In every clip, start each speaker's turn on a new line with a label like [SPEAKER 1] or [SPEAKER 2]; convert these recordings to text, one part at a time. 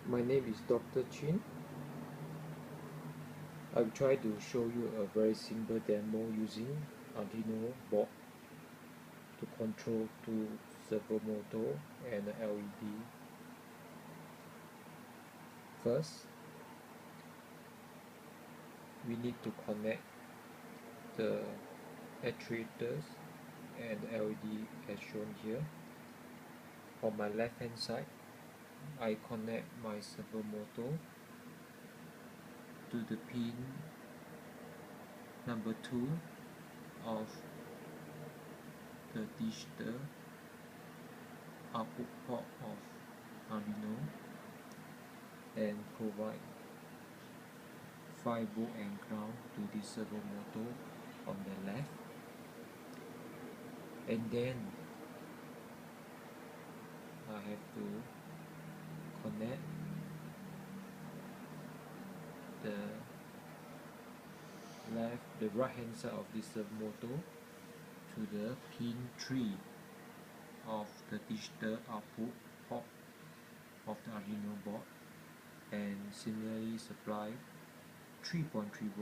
[SPEAKER 1] My name is Dr. Chin. I'll try to show you a very simple demo using Arduino board to control two servo motor and an LED. First, we need to connect the actuators and LED as shown here. On my left hand side, I connect my servo motor to the pin number 2 of the digital output port of Arduino and provide 5V and ground to the servo motor on the left, and then I have to connect the right hand side of this servo motor to the pin 3 of the digital output port of the Arduino board, and similarly supply 3.3V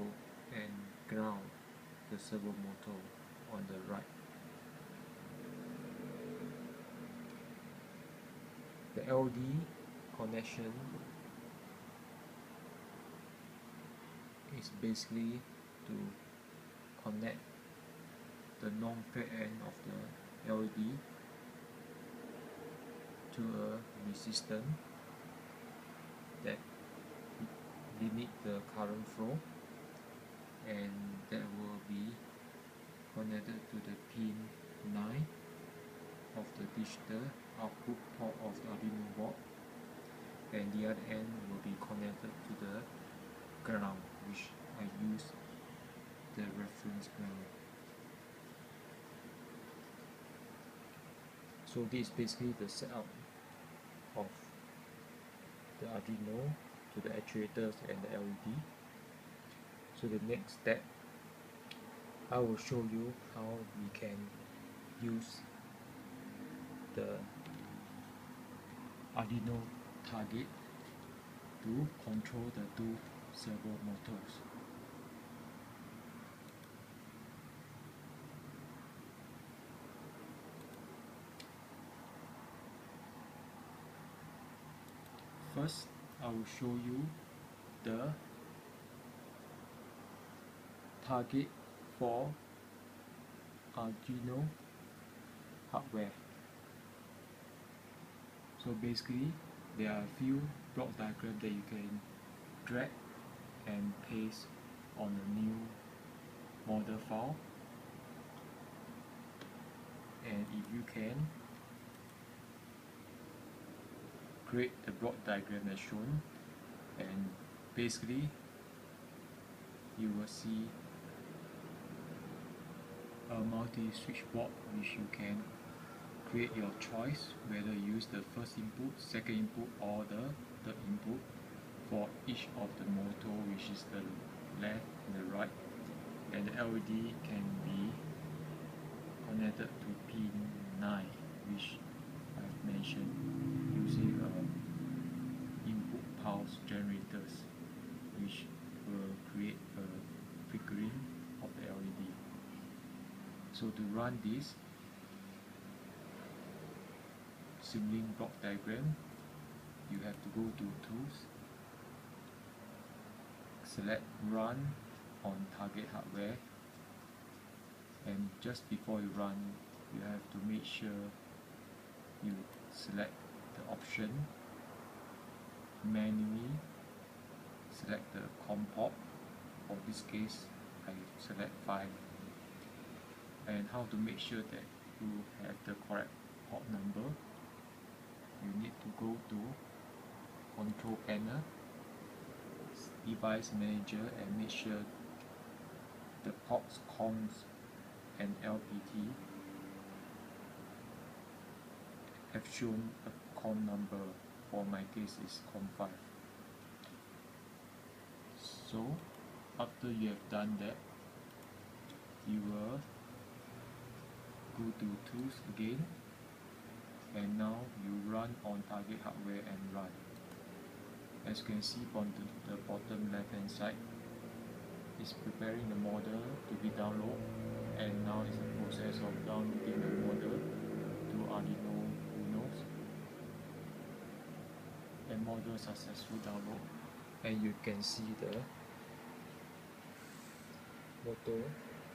[SPEAKER 1] and ground the servo motor on the right. The LED connection is basically to connect the non-fade end of the LED to a resistor that limit the current flow, and that will be connected to the pin 9 of the digital output port of the Arduino board, and the other end will be connected to the ground, which I use the reference ground. So this is basically the setup of the Arduino to the actuators and the LED. So the next step, I will show you how we can use the Arduino target to control the two servo motors. First, I will show you the target for Arduino hardware. So basically, there are a few block diagrams that you can drag and paste on a new model file, and if you can create the block diagram as shown, and basically you will see a multi-switch board which you can create your choice, whether you use the first input, second input, or the third input for each of the motor, which is the left and the right, and the LED can be connected to pin 9, which I've mentioned, using input pulse generators, which will create a flickering of the LED. So to run this Simulink block diagram, you have to go to Tools, select Run on Target Hardware, and just before you run, you have to make sure you select the option manually, select the COM port. For this case, I select 5, and how to make sure that you have the correct port number. You need to go to Control Panel, Device Manager, and make sure the ports COMS and LPT have shown a COM number. For my case is COM5. So after you have done that, you will go to Tools again, and now you run on target hardware and run. As you can see from the bottom left hand side, it's preparing the model to be downloaded, and now it's the process of downloading the model to Arduino Uno. And model successful download, and you can see the motor,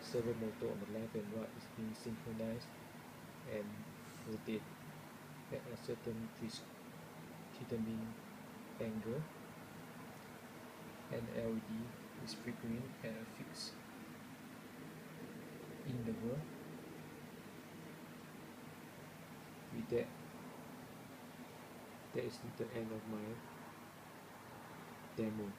[SPEAKER 1] servo motor on the left and right is being synchronized and rotate at a certain predetermined angle, and LED is flickering at a fixed interval. With that is the end of my demo.